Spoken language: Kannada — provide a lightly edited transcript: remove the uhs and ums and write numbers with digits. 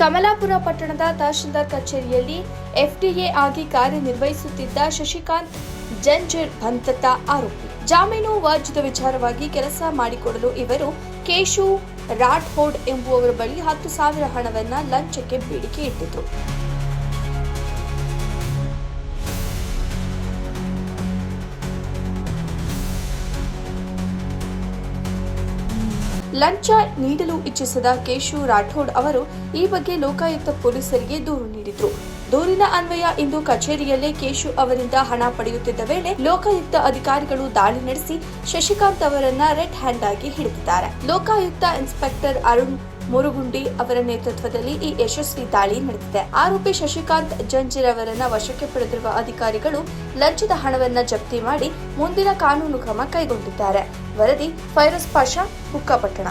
ಕಮಲಾಪುರ ಪಟ್ಟಣದ ತಹಶೀಲ್ದಾರ್ ಕಚೇರಿಯಲ್ಲಿ ಎಫ್ಡಿಎ ಆಗಿ ಕಾರ್ಯನಿರ್ವಹಿಸುತ್ತಿದ್ದ ಶಶಿಕಾಂತ್ ಜಂಜೀರ್ ಬಂಧಿತ ಆರೋಪಿ. ಜಾಮೀನು ವಾಜ್ಯದ ವಿಚಾರವಾಗಿ ಕೆಲಸ ಮಾಡಿಕೊಡಲು ಇವರು ಕೇಶು ರಾಠೋಡ್ ಎಂಬುವವರ ಬಳಿ 10,000 ಹಣವನ್ನು ಲಂಚಕ್ಕೆ ಬೇಡಿಕೆ ಇಟ್ಟಿದ್ರು. ಲಂಚ ನೀಡಲು ಇಚ್ಛಿಸಿದ ಕೇಶು ರಾಠೋಡ್ ಅವರು ಈ ಬಗ್ಗೆ ಲೋಕಾಯುಕ್ತ ಪೊಲೀಸರಿಗೆ ದೂರು ನೀಡಿದ್ರು. ದೂರಿನ ಅನ್ವಯ ಇಂದು ಕಚೇರಿಯಲ್ಲೇ ಕೇಶು ಅವರಿಂದ ಹಣ ಪಡೆಯುತ್ತಿದ್ದ ವೇಳೆ ಲೋಕಾಯುಕ್ತ ಅಧಿಕಾರಿಗಳು ದಾಳಿ ನಡೆಸಿ ಶಶಿಕಾಂತ್ ಅವರನ್ನ ರೆಡ್ ಹ್ಯಾಂಡ್ ಆಗಿ ಹಿಡಿದಿದ್ದಾರೆ. ಲೋಕಾಯುಕ್ತ ಇನ್ಸ್ಪೆಕ್ಟರ್ ಅರುಣ್ ಮುರುಗುಂಡಿ ಅವರ ನೇತೃತ್ವದಲ್ಲಿ ಈ ಯಶಸ್ವಿ ದಾಳಿ ನಡೆದಿದೆ. ಆರೋಪಿ ಶಶಿಕಾಂತ್ ಜಂಜೀರ್ ಅವರನ್ನ ವಶಕ್ಕೆ ಪಡೆದಿರುವ ಅಧಿಕಾರಿಗಳು ಲಂಚದ ಹಣವನ್ನ ಜಪ್ತಿ ಮಾಡಿ ಮುಂದಿನ ಕಾನೂನು ಕ್ರಮ ಕೈಗೊಂಡಿದ್ದಾರೆ. ವರದಿ ಫೈರೋಜ್ ಪಾಷಾ, ಬುಕ್ಕಾಪಟ್ಟಣ.